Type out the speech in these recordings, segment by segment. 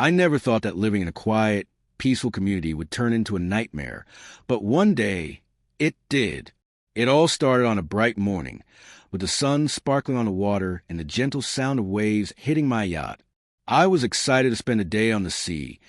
I never thought that living in a quiet, peaceful community would turn into a nightmare, but one day, it did. It all started on a bright morning, with the sun sparkling on the water and the gentle sound of waves hitting my yacht. I was excited to spend a day on the sea,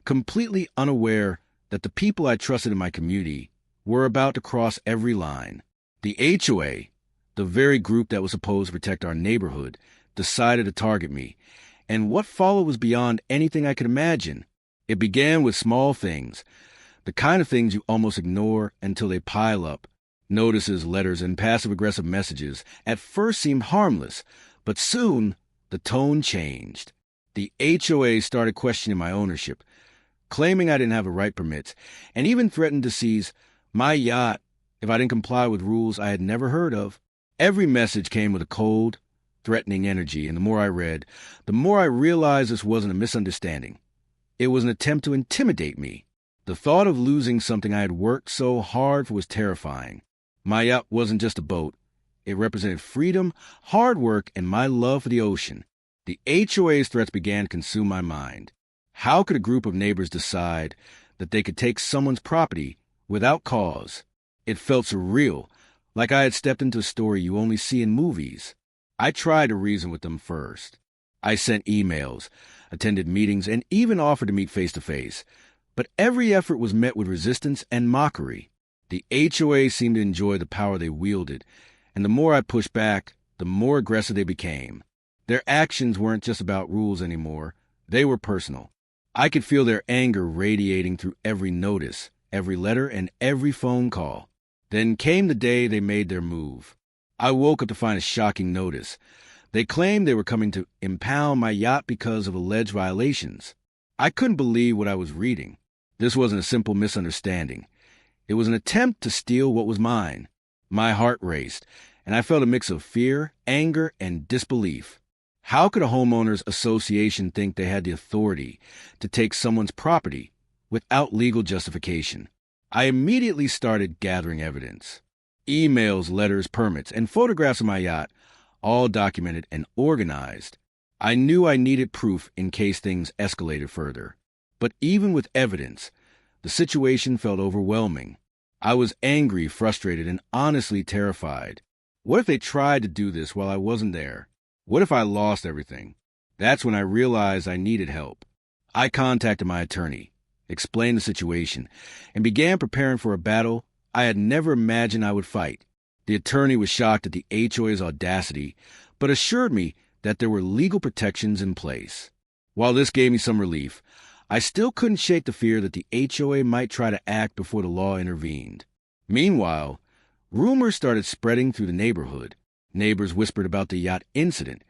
completely unaware that the people I trusted in my community were about to cross every line. The HOA, the very group that was supposed to protect our neighborhood, decided to target me, and what followed was beyond anything I could imagine. It began with small things, the kind of things you almost ignore until they pile up. Notices, letters, and passive-aggressive messages at first seemed harmless, but soon the tone changed. The HOA started questioning my ownership, claiming I didn't have the right permits, and even threatened to seize my yacht if I didn't comply with rules I had never heard of. Every message came with a cold, threatening energy, and the more I read, the more I realized this wasn't a misunderstanding. It was an attempt to intimidate me. The thought of losing something I had worked so hard for was terrifying. My yacht wasn't just a boat. It represented freedom, hard work, and my love for the ocean. The HOA's threats began to consume my mind. How could a group of neighbors decide that they could take someone's property without cause? It felt surreal, like I had stepped into a story you only see in movies. I tried to reason with them first. I sent emails, attended meetings, and even offered to meet face-to-face. But every effort was met with resistance and mockery. The HOA seemed to enjoy the power they wielded, and the more I pushed back, the more aggressive they became. Their actions weren't just about rules anymore. They were personal. I could feel their anger radiating through every notice, every letter, and every phone call. Then came the day they made their move. I woke up to find a shocking notice. They claimed they were coming to impound my yacht because of alleged violations. I couldn't believe what I was reading. This wasn't a simple misunderstanding. It was an attempt to steal what was mine. My heart raced, and I felt a mix of fear, anger, and disbelief. How could a homeowners association think they had the authority to take someone's property without legal justification? I immediately started gathering evidence. Emails, letters, permits, and photographs of my yacht, all documented and organized. I knew I needed proof in case things escalated further. But even with evidence, the situation felt overwhelming. I was angry, frustrated, and honestly terrified. What if they tried to do this while I wasn't there? What if I lost everything? That's when I realized I needed help. I contacted my attorney, explained the situation, and began preparing for a battle I had never imagined I would fight. The attorney was shocked at the HOA's audacity, but assured me that there were legal protections in place. While this gave me some relief, I still couldn't shake the fear that the HOA might try to act before the law intervened. Meanwhile, rumors started spreading through the neighborhood. Neighbors whispered about the yacht incident,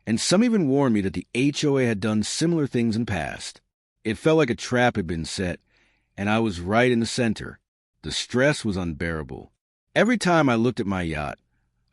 and some even warned me that the HOA had done similar things in the past. It felt like a trap had been set, and I was right in the center. The stress was unbearable. Every time I looked at my yacht,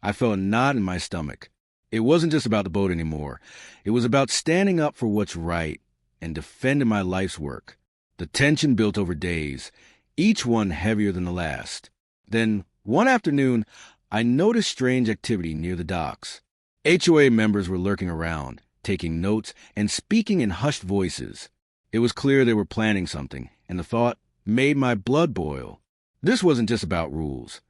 I felt a knot in my stomach. It wasn't just about the boat anymore. It was about standing up for what's right and defending my life's work. The tension built over days, each one heavier than the last. Then, one afternoon, I noticed strange activity near the docks. HOA members were lurking around, taking notes and speaking in hushed voices. It was clear they were planning something, and the thought made my blood boil. This wasn't just about rules.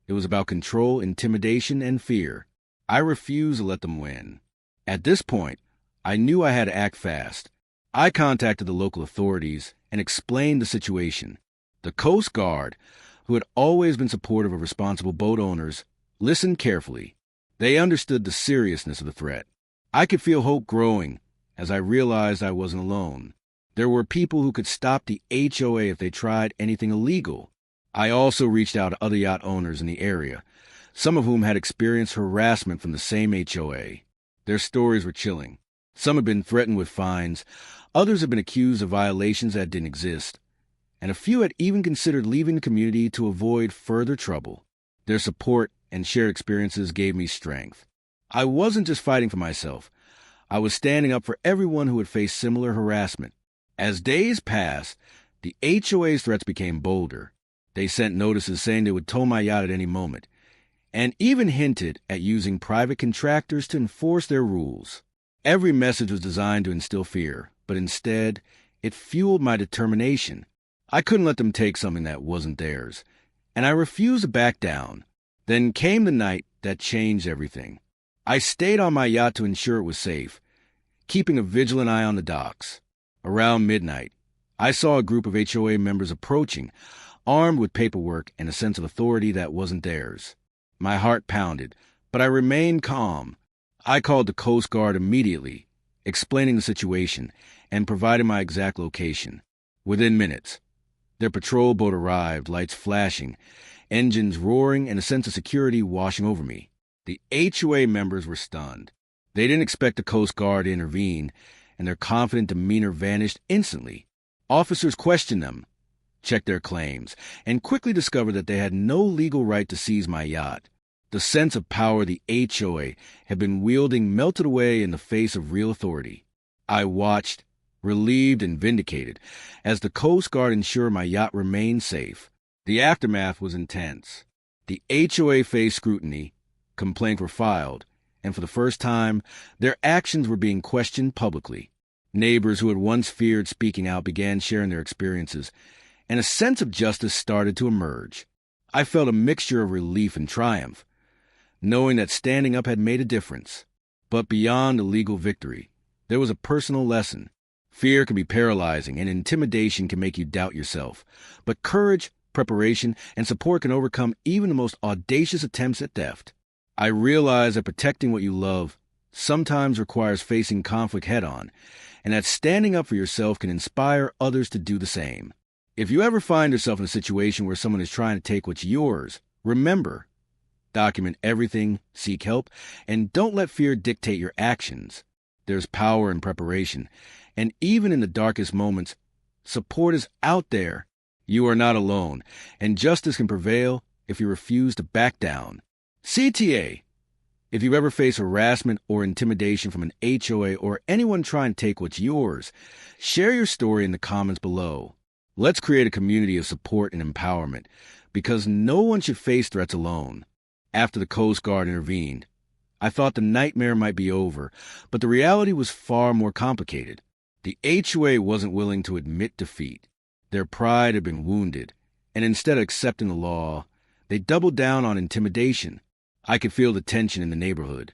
It was about control, intimidation, and fear. I refused to let them win. At this point, I knew I had to act fast. I contacted the local authorities and explained the situation. The Coast Guard, who had always been supportive of responsible boat owners, listened carefully. They understood the seriousness of the threat. I could feel hope growing as I realized I wasn't alone. There were people who could stop the HOA if they tried anything illegal. I also reached out to other yacht owners in the area, some of whom had experienced harassment from the same HOA. Their stories were chilling. Some had been threatened with fines, others had been accused of violations that didn't exist, and a few had even considered leaving the community to avoid further trouble. Their support and shared experiences gave me strength. I wasn't just fighting for myself. I was standing up for everyone who had faced similar harassment. As days passed, the HOA's threats became bolder. They sent notices saying they would tow my yacht at any moment, and even hinted at using private contractors to enforce their rules. Every message was designed to instill fear, but instead, it fueled my determination. I couldn't let them take something that wasn't theirs, and I refused to back down. Then came the night that changed everything. I stayed on my yacht to ensure it was safe, keeping a vigilant eye on the docks. Around midnight, I saw a group of HOA members approaching, armed with paperwork and a sense of authority that wasn't theirs. My heart pounded, but I remained calm. I called the Coast Guard immediately, explaining the situation and providing my exact location. Within minutes, their patrol boat arrived, lights flashing, engines roaring, and a sense of security washing over me. The HOA members were stunned. They didn't expect the Coast Guard to intervene, and their confident demeanor vanished instantly. Officers questioned them, checked their claims, and quickly discovered that they had no legal right to seize my yacht. The sense of power the HOA had been wielding melted away in the face of real authority. I watched, relieved and vindicated, as the Coast Guard ensured my yacht remained safe. The aftermath was intense. The HOA faced scrutiny, complaints were filed, and for the first time, their actions were being questioned publicly. Neighbors who had once feared speaking out began sharing their experiences, and a sense of justice started to emerge. I felt a mixture of relief and triumph, knowing that standing up had made a difference. But beyond the legal victory, there was a personal lesson. Fear can be paralyzing, and intimidation can make you doubt yourself. But courage, preparation, and support can overcome even the most audacious attempts at theft. I realize that protecting what you love sometimes requires facing conflict head-on, and that standing up for yourself can inspire others to do the same. If you ever find yourself in a situation where someone is trying to take what's yours, remember, document everything, seek help, and don't let fear dictate your actions. There's power in preparation, and even in the darkest moments, support is out there. You are not alone, and justice can prevail if you refuse to back down. CTA. If you ever face harassment or intimidation from an HOA or anyone trying to take what's yours, share your story in the comments below. Let's create a community of support and empowerment, because no one should face threats alone. After the Coast Guard intervened, I thought the nightmare might be over, but the reality was far more complicated. The HOA wasn't willing to admit defeat. Their pride had been wounded, and instead of accepting the law, they doubled down on intimidation. I could feel the tension in the neighborhood.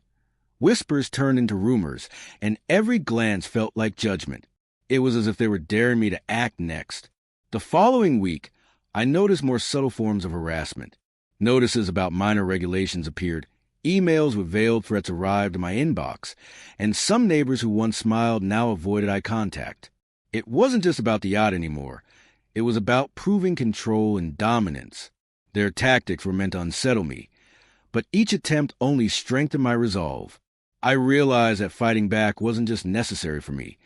Whispers turned into rumors, and every glance felt like judgment. It was as if they were daring me to act next. The following week, I noticed more subtle forms of harassment. Notices about minor regulations appeared. Emails with veiled threats arrived in my inbox, and some neighbors who once smiled now avoided eye contact. It wasn't just about the yacht anymore. It was about proving control and dominance. Their tactics were meant to unsettle me, but each attempt only strengthened my resolve. I realized that fighting back wasn't just necessary for me.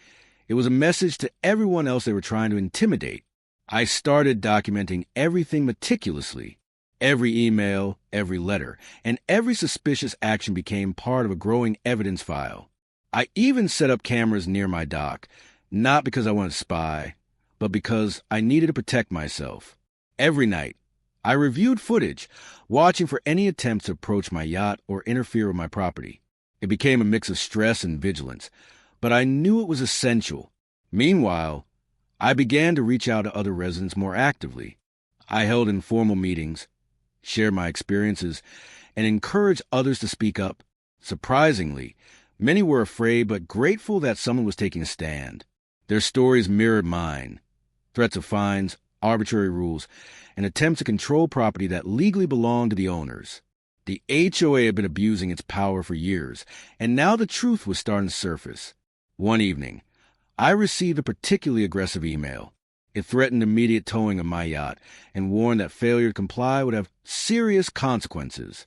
It was a message to everyone else they were trying to intimidate. I started documenting everything meticulously. Every email, every letter, and every suspicious action became part of a growing evidence file. I even set up cameras near my dock, not because I wanted to spy, but because I needed to protect myself. Every night, I reviewed footage, watching for any attempts to approach my yacht or interfere with my property. It became a mix of stress and vigilance, but I knew it was essential. Meanwhile, I began to reach out to other residents more actively. I held informal meetings, shared my experiences, and encouraged others to speak up. Surprisingly, many were afraid but grateful that someone was taking a stand. Their stories mirrored mine. Threats of fines, arbitrary rules, and attempts to control property that legally belonged to the owners. The HOA had been abusing its power for years, and now the truth was starting to surface. One evening, I received a particularly aggressive email. It threatened immediate towing of my yacht and warned that failure to comply would have serious consequences.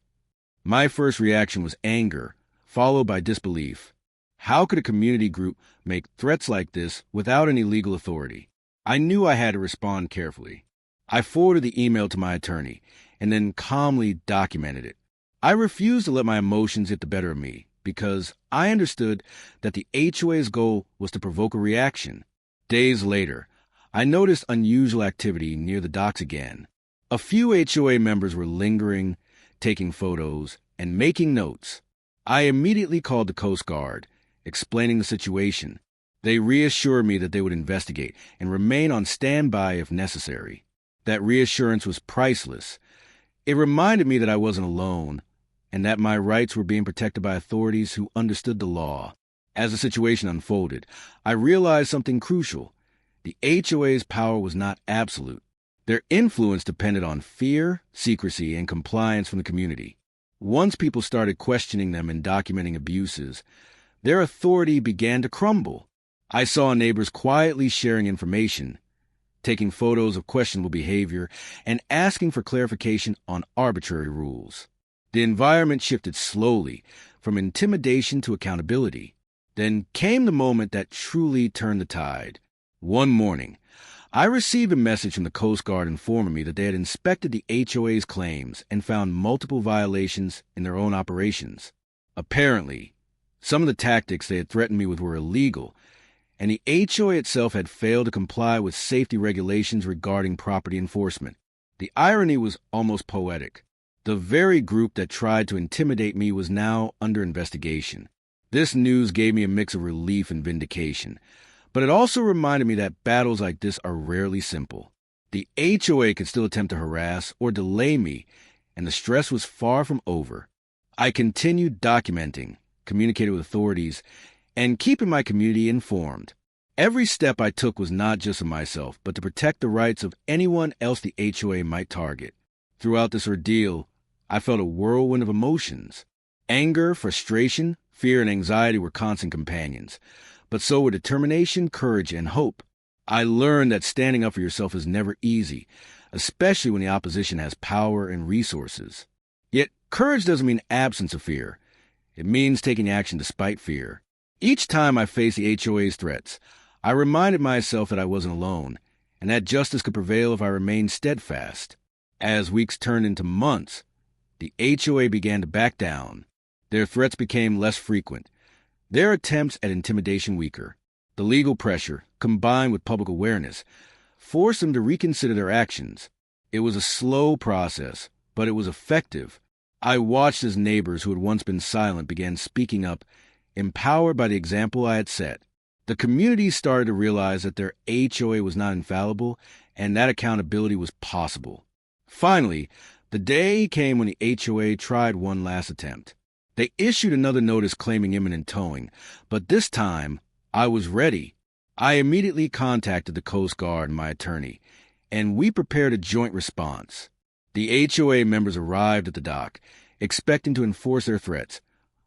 My first reaction was anger, followed by disbelief. How could a community group make threats like this without any legal authority? I knew I had to respond carefully. I forwarded the email to my attorney and then calmly documented it. I refused to let my emotions get the better of me because I understood that the HOA's goal was to provoke a reaction. Days later, I noticed unusual activity near the docks again. A few HOA members were lingering, taking photos, and making notes. I immediately called the Coast Guard, explaining the situation. They reassured me that they would investigate and remain on standby if necessary. That reassurance was priceless. It reminded me that I wasn't alone and that my rights were being protected by authorities who understood the law. As the situation unfolded, I realized something crucial. The HOA's power was not absolute. Their influence depended on fear, secrecy, and compliance from the community. Once people started questioning them and documenting abuses, their authority began to crumble. I saw neighbors quietly sharing information, taking photos of questionable behavior, and asking for clarification on arbitrary rules. The environment shifted slowly from intimidation to accountability. Then came the moment that truly turned the tide. One morning, I received a message from the Coast Guard informing me that they had inspected the HOA's claims and found multiple violations in their own operations. Apparently, some of the tactics they had threatened me with were illegal, and the HOA itself had failed to comply with safety regulations regarding property enforcement. The irony was almost poetic. The very group that tried to intimidate me was now under investigation. This news gave me a mix of relief and vindication, but it also reminded me that battles like this are rarely simple. The HOA could still attempt to harass or delay me, and the stress was far from over. I continued documenting, communicated with authorities, and keeping my community informed. Every step I took was not just for myself, but to protect the rights of anyone else the HOA might target. Throughout this ordeal, I felt a whirlwind of emotions. Anger, frustration, fear, and anxiety were constant companions, but so were determination, courage, and hope. I learned that standing up for yourself is never easy, especially when the opposition has power and resources. Yet, courage doesn't mean absence of fear. It means taking action despite fear. Each time I faced the HOA's threats, I reminded myself that I wasn't alone, and that justice could prevail if I remained steadfast. As weeks turned into months, the HOA began to back down. Their threats became less frequent, their attempts at intimidation weaker. The legal pressure, combined with public awareness, forced them to reconsider their actions. It was a slow process, but it was effective. I watched as neighbors who had once been silent began speaking up, empowered by the example I had set. The community started to realize that their HOA was not infallible and that accountability was possible. Finally, the day came when the HOA tried one last attempt. They issued another notice claiming imminent towing, but this time, I was ready. I immediately contacted the Coast Guard and my attorney, and we prepared a joint response. The HOA members arrived at the dock, expecting to enforce their threats,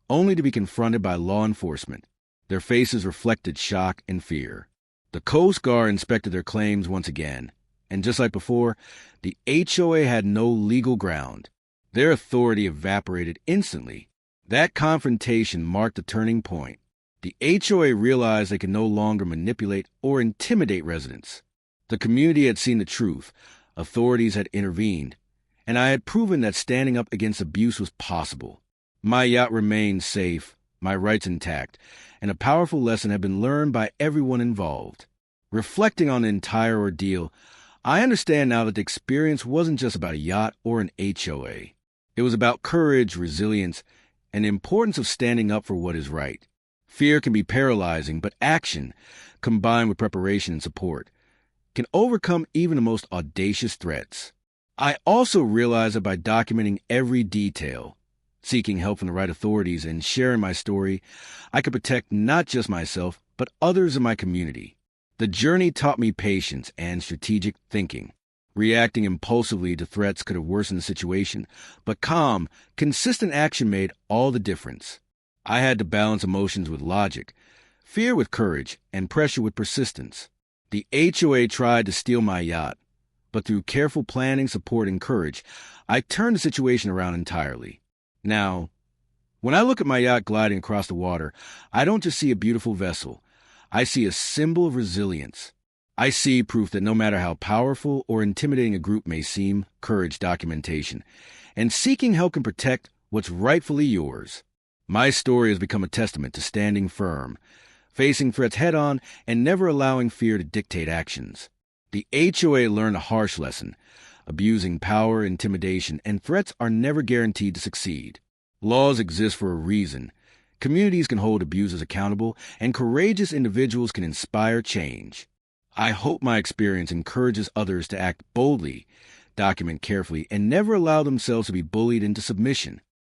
only to be confronted by law enforcement. Their faces reflected shock and fear. The Coast Guard inspected their claims once again, and just like before, the HOA had no legal ground. Their authority evaporated instantly. That confrontation marked a turning point. The HOA realized they could no longer manipulate or intimidate residents. The community had seen the truth, authorities had intervened, and I had proven that standing up against abuse was possible. My yacht remained safe, my rights intact, and a powerful lesson had been learned by everyone involved. Reflecting on the entire ordeal, I understand now that the experience wasn't just about a yacht or an HOA. It was about courage, resilience, and the importance of standing up for what is right. Fear can be paralyzing, but action, combined with preparation and support, can overcome even the most audacious threats. I also realized that by documenting every detail, seeking help from the right authorities, and sharing my story, I could protect not just myself, but others in my community. The journey taught me patience and strategic thinking. Reacting impulsively to threats could have worsened the situation, but calm, consistent action made all the difference. I had to balance emotions with logic, fear with courage, and pressure with persistence. The HOA tried to steal my yacht, but through careful planning, support, and courage, I turned the situation around entirely. Now, when I look at my yacht gliding across the water, I don't just see a beautiful vessel. I see a symbol of resilience. I see proof that no matter how powerful or intimidating a group may seem, courage, documentation, and seeking help can protect what's rightfully yours. My story has become a testament to standing firm, facing threats head-on, and never allowing fear to dictate actions. The HOA learned a harsh lesson. Abusing power, intimidation, and threats are never guaranteed to succeed. Laws exist for a reason, Communities can hold abusers accountable, and courageous individuals can inspire change. I hope my experience encourages others to act boldly, document carefully, and never allow themselves to be bullied into submission.